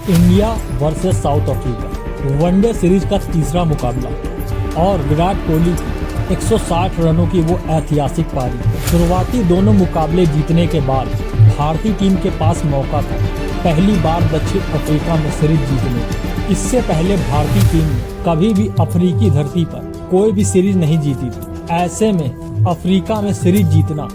India versus south Africa one day series का तीसरा मुकाबला और विराट कोहली की 160 रनों की वो ऐतिहासिक पारी। शुरुआती दोनों मुकाबले जीतने के बाद भारतीय टीम के पास मौका था पहली बार दक्षिण अफ्रीका में सीरीज जीतने की। इससे पहले भारतीय टीम ने कभी भी अफ्रीकी धरती पर कोई भी सीरीज नहीं जीती थी। ऐसे में अफ्रीका में सीरीज जीतना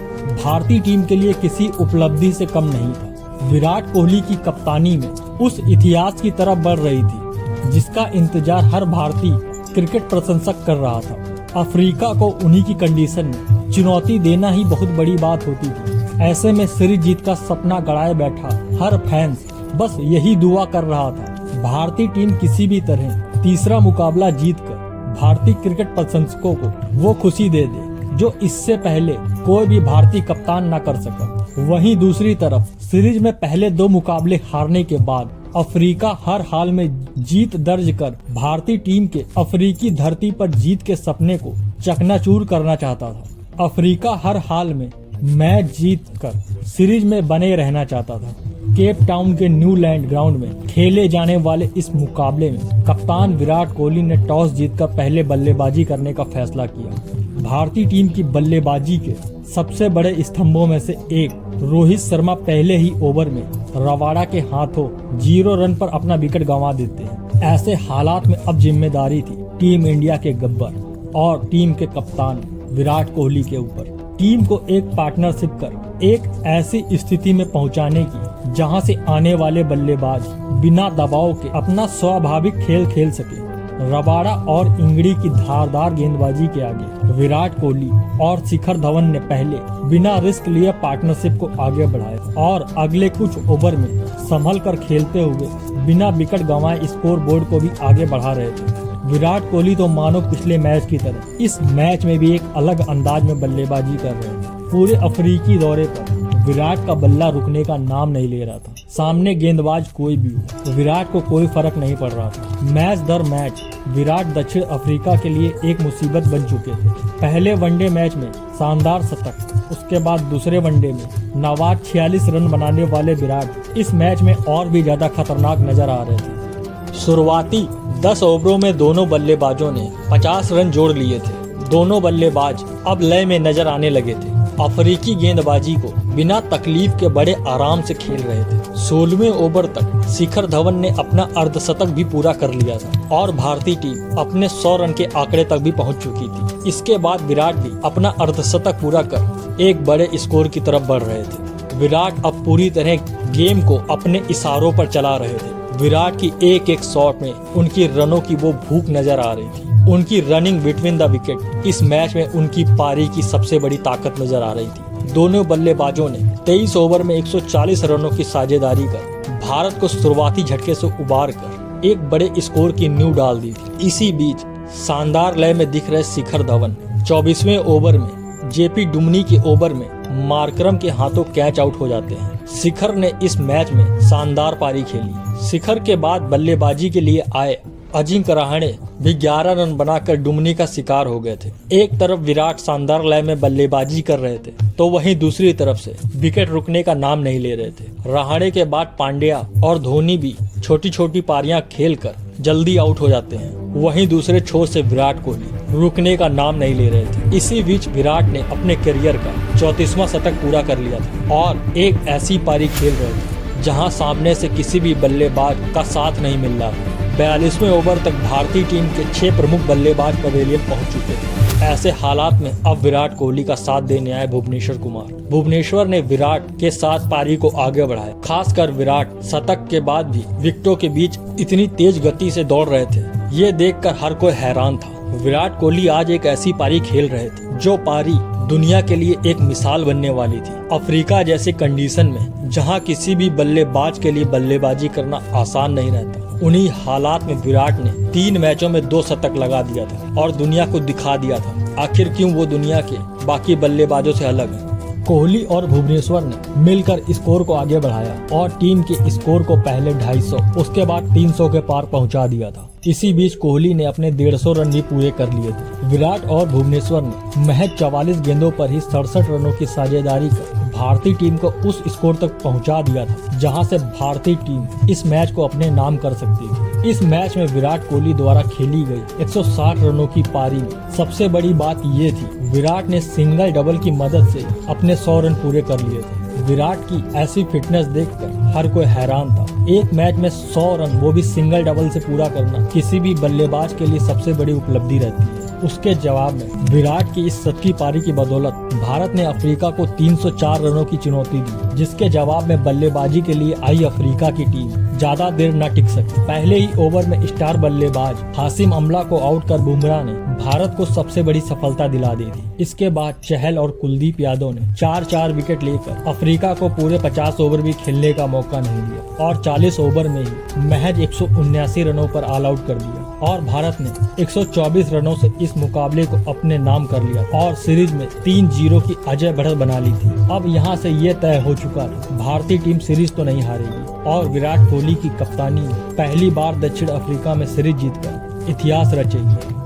भारतीय टीम के लिए किसी उपलब्धि से कम नहीं था। विराट कोहली की कप्तानी में उस इतिहास की तरफ बढ़ रही थी जिसका इंतजार हर भारतीय क्रिकेट प्रशंसक कर रहा था। अफ्रीका को उन्हीं की कंडीशन में चुनौती देना ही बहुत बड़ी बात होती थी। ऐसे में सीरीज जीत का सपना गड़ाए बैठा हर फैंस बस यही दुआ कर रहा था भारतीय टीम किसी भी तरह तीसरा मुकाबला जीतकर भारतीय क्रिकेट प्रशंसकों को वो खुशी दे दे जो इससे पहले कोई भी भारतीय कप्तान न कर सका। वहीं दूसरी तरफ सीरीज में पहले दो मुकाबले हारने के बाद अफ्रीका हर हाल में जीत दर्ज कर भारतीय टीम के अफ्रीकी धरती पर जीत के सपने को चकनाचूर करना चाहता था। अफ्रीका हर हाल में मैच जीत कर सीरीज में बने रहना चाहता था। केप टाउन के न्यूलैंड ग्राउंड में खेले जाने वाले इस मुकाबले में कप्तान विराट कोहली ने टॉस जीतकर पहले बल्लेबाजी करने का फैसला किया। भारतीय टीम की बल्लेबाजी के सबसे बड़े स्तंभों में से एक रोहित शर्मा पहले ही ओवर में रबाडा के हाथों 0 रन पर अपना विकेट गंवा देते हैं। ऐसे हालात में अब जिम्मेदारी थी टीम इंडिया के गब्बर और टीम के कप्तान विराट कोहली के ऊपर टीम को एक पार्टनरशिप कर एक ऐसी स्थिति में पहुंचाने की जहां से आने वाले बल्लेबाज बिना दबाव के अपना स्वाभाविक खेल खेल सके। रबाडा और इंगड़ी की धारदार गेंदबाजी के आगे विराट कोहली और शिखर धवन ने पहले बिना रिस्क लिए पार्टनरशिप को आगे बढ़ाया और अगले कुछ ओवर में संभल कर खेलते हुए बिना विकेट गंवाए स्कोर बोर्ड को भी आगे बढ़ा रहे थे। विराट कोहली तो मानो पिछले मैच की तरह इस मैच में भी एक अलग अंदाज में बल्लेबाजी कर रहे थे। पूरे अफ्रीकी दौरे पर विराट का बल्ला रुकने का नाम नहीं ले रहा था। सामने गेंदबाज कोई भी हो विराट को कोई फर्क नहीं पड़ रहा था। मैच दर मैच विराट दक्षिण अफ्रीका के लिए एक मुसीबत बन चुके थे। पहले वनडे मैच में शानदार शतक, उसके बाद दूसरे वनडे में नवाद 46 रन बनाने वाले विराट इस मैच में और भी ज्यादा खतरनाक नजर आ रहे थे। शुरुआती 10 ओवरों में दोनों बल्लेबाजों ने 50 रन जोड़ लिए थे। दोनों बल्लेबाज अब लय में नजर आने लगे थे। अफ्रीकी गेंदबाजी को बिना तकलीफ के बड़े आराम से खेल रहे थे। 16वें ओवर तक शिखर धवन ने अपना अर्धशतक भी पूरा कर लिया था और भारतीय टीम अपने 100 रन के आंकड़े तक भी पहुंच चुकी थी। इसके बाद विराट भी अपना अर्धशतक पूरा कर एक बड़े स्कोर की तरफ बढ़ रहे थे। विराट अब पूरी तरह गेम को अपने इशारों पर चला रहे थे। विराट की एक एक शॉट में उनकी रनों की वो भूख नजर आ रही थी। उनकी रनिंग बिटवीन द विकेट इस मैच में उनकी पारी की सबसे बड़ी ताकत नजर आ रही थी। दोनों बल्लेबाजों ने 23 ओवर में 140 रनों की साझेदारी कर भारत को शुरुआती झटके से उबार कर एक बड़े स्कोर की नींव डाल दी थी। इसी बीच शानदार लय में दिख रहे शिखर धवन 24वें ओवर में जेपी डुमनी के ओवर में मार्करम के हाथों कैच आउट हो जाते हैं। शिखर ने इस मैच में शानदार पारी खेली। शिखर के बाद बल्लेबाजी के लिए आए अजिंक्य रहाणे भी 11 रन बनाकर डुमनी का शिकार हो गए थे। एक तरफ विराट शानदार लय में बल्लेबाजी कर रहे थे तो वहीं दूसरी तरफ से विकेट रुकने का नाम नहीं ले रहे थे। रहाणे के बाद पांड्या और धोनी भी छोटी छोटी पारियां खेलकर जल्दी आउट हो जाते हैं। वहीं दूसरे छोर से विराट कोहली रुकने का नाम नहीं ले रहे थे। इसी बीच विराट ने अपने करियर का 34वां शतक पूरा कर लिया था और एक ऐसी पारी खेल रहे थे जहां सामने से किसी भी बल्लेबाज का साथ नहीं मिल रहा था। 42वें ओवर तक भारतीय टीम के 6 प्रमुख बल्लेबाज पवेलियन पहुंच चुके थे। ऐसे हालात में अब विराट कोहली का साथ देने आए भुवनेश्वर कुमार। भुवनेश्वर ने विराट के साथ पारी को आगे बढ़ाया। खासकर विराट शतक के बाद भी विकेटों के बीच इतनी तेज गति से दौड़ रहे थे, ये देखकर हर कोई हैरान था। विराट कोहली आज एक ऐसी पारी खेल रहे थे जो पारी दुनिया के लिए एक मिसाल बनने वाली थी। अफ्रीका जैसे कंडीशन में जहां किसी भी बल्लेबाज के लिए बल्लेबाजी करना आसान नहीं रहता, उन्हीं हालात में विराट ने 3 मैचों में 2 शतक लगा दिया था और दुनिया को दिखा दिया था आखिर क्यों वो दुनिया के बाकी बल्लेबाजों से अलग है। कोहली और भुवनेश्वर ने मिलकर स्कोर को आगे बढ़ाया और टीम के स्कोर को पहले 250 उसके बाद 300 के पार पहुंचा दिया था। इसी बीच कोहली ने अपने 150 रन भी पूरे कर लिए थे। विराट और भुवनेश्वर ने महज 44 गेंदों पर ही 67 रनों की साझेदारी कर भारतीय टीम को उस स्कोर तक पहुंचा दिया था जहां से भारतीय टीम इस मैच को अपने नाम कर सकती थी। इस मैच में विराट कोहली द्वारा खेली गई 160 रनों की पारी में सबसे बड़ी बात ये थी, विराट ने सिंगल डबल की मदद से अपने 100 रन पूरे कर लिए थे। विराट की ऐसी फिटनेस देखकर हर कोई हैरान था। एक मैच में 100 रन, वो भी सिंगल डबल से पूरा करना किसी भी बल्लेबाज के लिए सबसे बड़ी उपलब्धि रहती है। उसके जवाब में विराट की इस सच्ची पारी की बदौलत भारत ने अफ्रीका को 304 रनों की चुनौती दी, जिसके जवाब में बल्लेबाजी के लिए आई अफ्रीका की टीम ज्यादा देर न टिक सकी। पहले ही ओवर में स्टार बल्लेबाज हाशिम अमला को आउट कर बुमराह ने भारत को सबसे बड़ी सफलता दिला दी थी। इसके बाद चहल और कुलदीप यादव ने 4-4 विकेट लेकर अफ्रीका को पूरे 50 ओवर भी खेलने का मौका नहीं दिया और 40 ओवर में ही महज 179 रनों पर ऑल आउट कर दिया और भारत ने 124 रनों से इस मुकाबले को अपने नाम कर लिया और सीरीज में 3-0 की अजय बढ़त बना ली थी। अब यहाँ से ये तय हो चुका था, भारतीय टीम सीरीज तो नहीं हारेगी और विराट कोहली की कप्तानी में पहली बार दक्षिण अफ्रीका में सीरीज जीतकर इतिहास रचेगी।